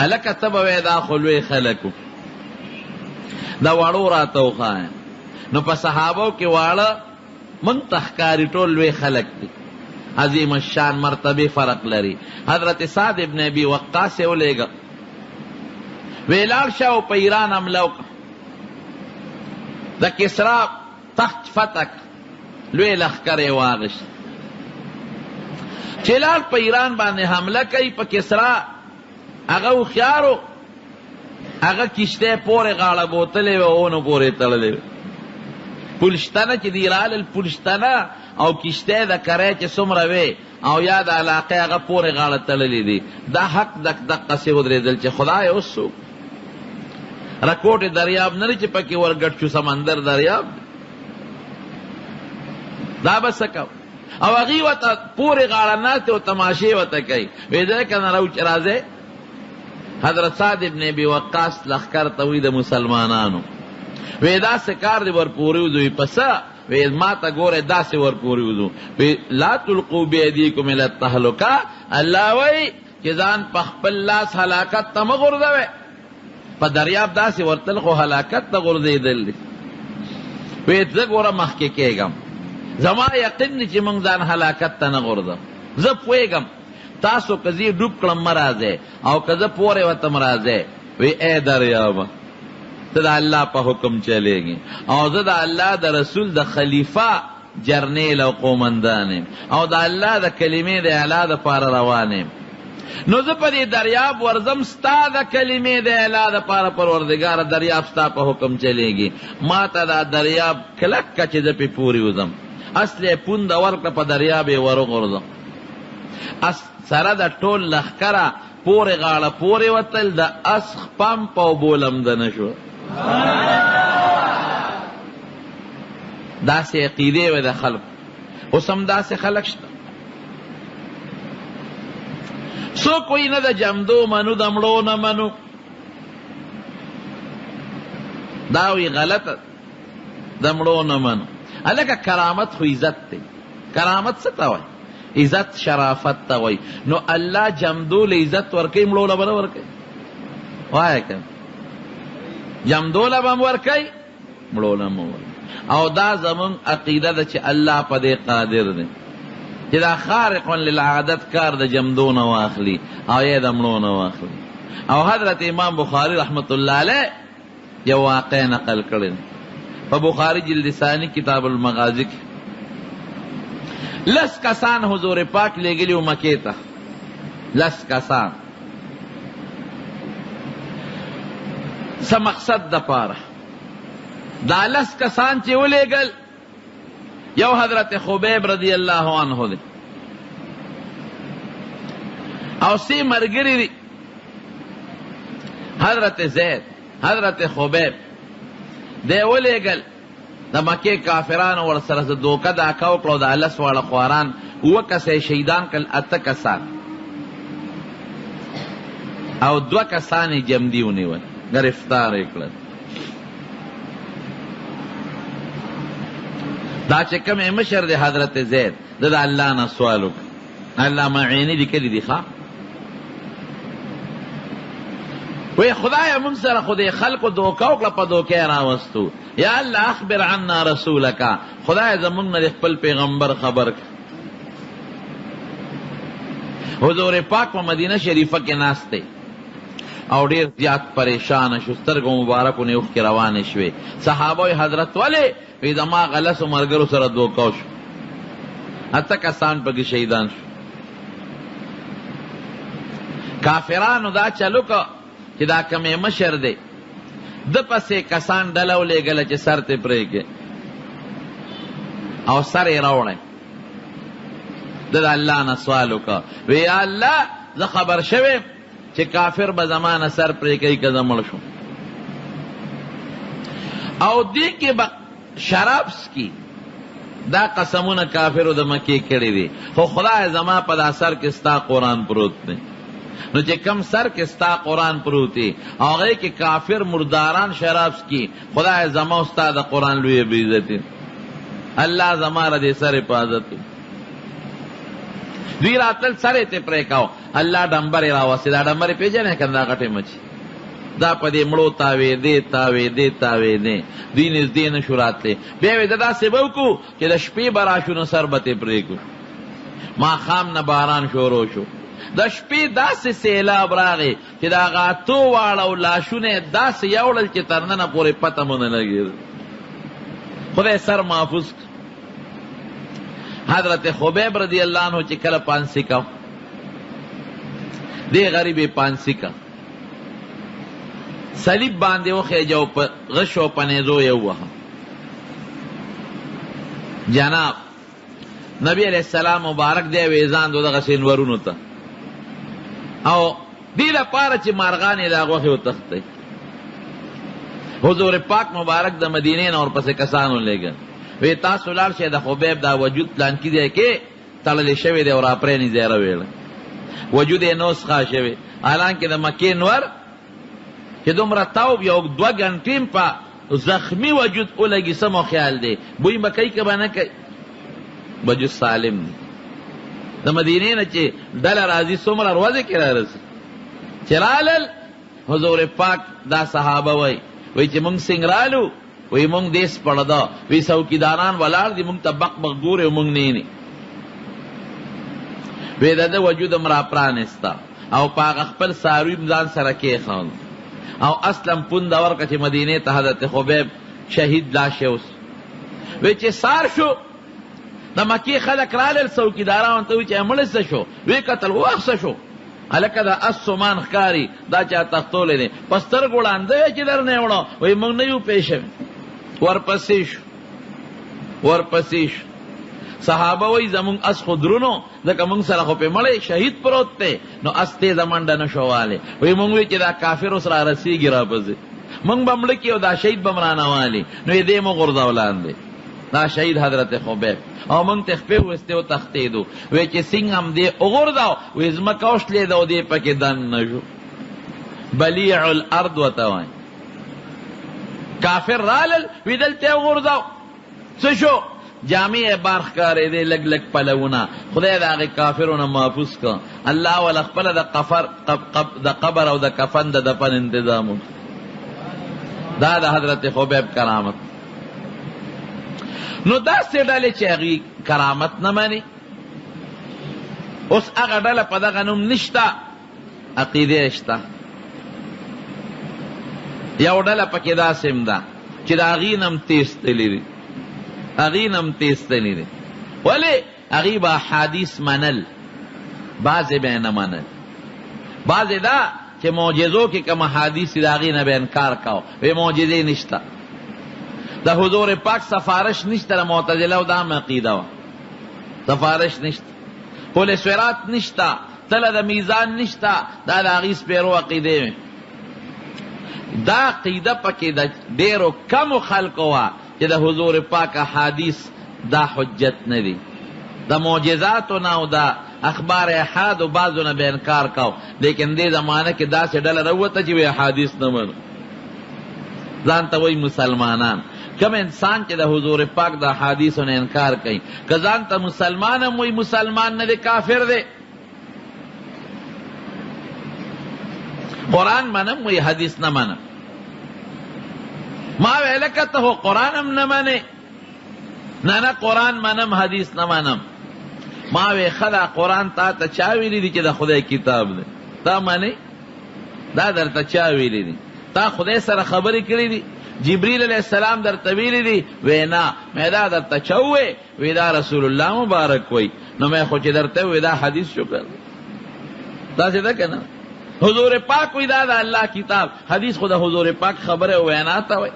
هلکه ته به وایې دا خو لوی خلکو دا واړو راته وښایه. نو په صحابو کې واړه موږ ته ښکاري ټول لوی خلک دي، عظیم الشان مرتبه فرق لري. حضرت سعد ابن ابي وقاص یې ولېږه، وی لاړ شه او په ایران حمله وکړه، د کسرا تخت فتح لوی لښکر یې واغېست. چې لاړ په ایران باندې حمله کوي، په کسرا هغه هوښیار و، هغه کشتۍ پورې غاړه بوتلې وه، اونو پورې تړلې وه. پلشتنه چې دی رالل، پلشتنه او کشتۍ د کری چې څومره وې او یا د علاقې هغه پورې غاړه تړلې دي، دا حق دقسې ودرېدل چې خدای اوس څوک رکوټې دریاب نه دی چې پکې ورګډ شو، سمندر دریاب دا به څه کو. او هغې ورته پورې غاړه ناستې او تماشې ورته کوي. وی دی که نه راځئ. حضرت سعد ابن ابي وقاص لښکر ته وی د مسلمانانو، وی داسې کار دی ورپورې وځو. وی په څه؟ وی ما ته ګورئ داسې ورپورې وځو. وی لا تلقوا بیدیکم الی التهلکه، الله وی چې ځان په خپل لاس هلاکت ته مه غورځوئ. په دریاب داسې ورتل خو هلاکت ته غورځېدل دي. وی زه ګوره مخکې کېږم، زما یقین دی چې موږ ځان هلاکت ته نه غورځم. زه پوهېږم تاسو که زه ډوب کړم مه راځئ، او که زه پورې وتم راځئ. وی ای دریابه ته د الله په حکم چلېږي، او زه د الله د رسول د خلیفه جرنیل او قومندان یم، او د الله د کلمې د اعلا دپاره روان یم. نو زه په دې دریاب ورځم ستا د کلمې د اعلا دپاره، پروردګاره دریاب ستا په حکم چلېږي. ما ته دا دریاب کلک که چې زه پې پورې وځم، اصل یې پونده ورکړه، په دریاب یې ورغورځم. سره د ټول لښکره پورې غاړه پورې وتل، د اس پمپ او بولمده نه شو. داسې عقیدې وې د خلکو. اوس هم داسې خلک شته. څوک وایي نه د جمدو منو، د مړو نه منو. دا وایي غلطه، د مړو نه منو. هلکه کرامت خو عزت دی. کرامت څه ته وایي؟ عزت شرافت ته وایي. نو الله جمدو له عزت ورکوي، مړو له به نه ورکوي؟ وایه که جمدو له به هم ورکوي، مړو له هم ورکوي. او دا زمونږ عقیده ده چې الله په دې قادر دی چې دا خارق للعادت کار د جمدو نه واخلي او یا د مړو نه واخلي. او حضرت امام بخاري رحمت الله علیه یو واقع نقل کړی په بخاري جلد ثانی کتاب المغازی کې. 10 کسان حضور پاک لېږلي وو مکې ته، 10 کسان. څه مقصد دپاره؟ دا 10 کسان چې ولېږل، یو حضرت خبیب رضی الله عنه دی، او 3 ملګري دي، حضرت زید، حضرت خبیب. دی ولېږل، د مکې کافرانو ورسره دوکه داکه وکړه، او د 10 واړه خواران 7 کسه شهیدان کړل، 8 کسان، او 2 کسان یې جمدي ونیول، گرفتار یې کړل. دا چې کوم مشر دی حضرت زید، د الله نه سوال وکړه. الله معیني لیکلي دي ښه، وی خدای موږ سره خو دې خلکو دوکه وکړه، په دوکه یې راوستو. یا الله اخبر عنا رسولک، خدای زموږ نه د خپل پیغمبر خبر کړه. حضور پاک په مدینه شریفه کې ناست دی، او ډېر زیات پریشانه شو، سترګو مبارکو نه اوښکې روانې شوې. صحابه حضرت ولې؟ وی زما 10 ملګرو سره دوکه شو، 8 کسان پکې شهیدان شو. کافرانو دا چلو که چې دا کمې مشر دی، د پسې کسان ډله ولېږله چې سر ته پرېږدي، او سر یې راوړی. د الله نه سوال وکړه، وی یا الله زه خبر شوی چې کافر به زما نه سر پرې کوي که زه مړ شم، او دې کې به شراب څکي. دا قسمونه کافرو د مکې کړي دي، خو خدای زما په دا سر کې ستا قرآن پروت دی. نو چې کم سر کې ستا قرآن پروت دی، هغې کې کافر مرداران شراب څکي، خدای زما او ستا د قرآن لویه بېعزتي. الله زما را دې سر حفاظت. دوی راتل سره ته پرې کاو الله ډمبر راوسته دا ډمبر پیژنې کنده غټه مچ دا پدې مړو تاوي دې دوی نږدې نه شو راتلې بیا وې دا سبب کو چې د شپې براشونو سربته پرې کو ما خام نه باران شروع شو د شپې داسې سیلاب راغی چې دا غاتو واړو لاشونه داسې یوړل چې ترننه پورې پته مونږ نه لګېد خدای سر محفوظ حضرت خبیب رضی اللہ عنہ چې کله پانسی کا دی غریب پانسی کا صلیب باندې وخی جو په غشو پنیزو یو وها جناب نبی علیہ السلام مبارک دی ویزان دغه سینورونو ته او دی لپاره چې مارغانې دا غوښې وتښتئ حضور پاک مبارک د مدینې نه ورپسې کسانو لېږل وی تاسو لاړ شئ د خبیب دا وجود پلانکي دی کې تړلی شوی دی او راپرېنځئ راویړه وجود یې نسخه شوی حالانکې د مکې نور چې دومره تاوب یو 2 ګنټې په زخمی وجود ولګي سمو خیال دی بوی به کوي که به نه کوي وجود سالم دی د مدینې نه چې ډله راځي څومره ورځې کې رارسي چې رالل حضور پاک دا صحابه وی چې مونږ څنګه رالو وی مونږ دیس پړدا وی څوکیداران ولاړ دي مونږ ته بق بق ګورې مونږ نه وی د وجود مرا پرانستا او پاک خپل ساروی ځان سره کېښود او اصلا پوند ورکه چې مدینې ته حضرت خبیب شهید لاشه اوس وی چې سار شو د مکې خلک رالل څوکیداران ته وی چې مړ څه شو وی قتل وخت شو هلکه دا اسمان ښکاري دا چا تختولی دی په سترګو ړانده چې در نه وړو وی موږ نه یو پېښوي ورپسې شو صحابه وی زمونږ اس خو درونو ځکه موږ سره خو پې مړی شهید پروت دی نو اس تېزه منډه نه شو والی وی موږ وی چې دا کافر اوس را رسېږي راپسې موږ به مړه کي او دا شهید به م رانه والي نو یې دې مو غورځو لاندې دا شهید حضرت خبیب او موږ ته خپې وستې و تښتېدو وی چې څنګه هم دې وغورځاو وی ځمکه وشلېده او دې پکې دن نه شو بلیع الارض ورته وایي کافر رالل وی دلته یې وغورځاو څه شو جامع بار ښکارېدې لږ لږ پلونه خدای د هغې کافرو نه محفوظ که الله وله خپله د قبر او د کفن د دفن انتظام وکړي دا د حضرت خبیب کرامت نو داسې ډلې چې هغې کرامت نه مني اوس هغه ډله په دغه نوم نشته عقیدې شته یو ډله پکې داسې هم ده چې د هغې نه هم تیستلي دي هغې نه هم تیستلي دي ولې هغې به احادیث منل بعضې به یې نه منل بعضې دا چې معجزو کې کوم احادیث دي د هغې نه به انکار کوو وی معجزې نشته د حضور پاک سفارش نشته د معتزله او دا هم عقیده وه سفارش نشته پل صراط نشته تله د میزان نشته دا د هغې سپیرو عقیدې وې دا عقیده پکې د ډېرو کمو خلکو وه چې د حضور پاک احادیث دا حجت نه دي د معجزاتو نه او د اخبار احاد و بعضو نه به انکار کو لیکن دې زمانه کې داسې ډله راووته چې وی احادیث نه منو ځان ته وایي مسلمانان کم انسان چې د حضور پاک د احادیثو نه انکار کوي که ځان ته مسلمان هم وایي مسلمان نه دی کافر دی قرآن منم وی حدیث نه منم ما وی لکه ته خو قرآن هم نه منې نه نه قرآن منم حدیث نه منم ما وی خدا قرآن تا ته چا ویلی دی چې د خدای کتاب دی تا منې دا درته چا ویلی دی تا خدای سره خبرې کړې دي جبریل علیہ السلام در طویلی دی وی نا میں دا در تچوے وی دا رسول اللہ مبارک وی نو میں خوچی درتے وی دا حدیث شکر دا سی دا کنا حضور پاک وی دا اللہ کتاب حدیث خدا حضور پاک خبر وی نا تا وی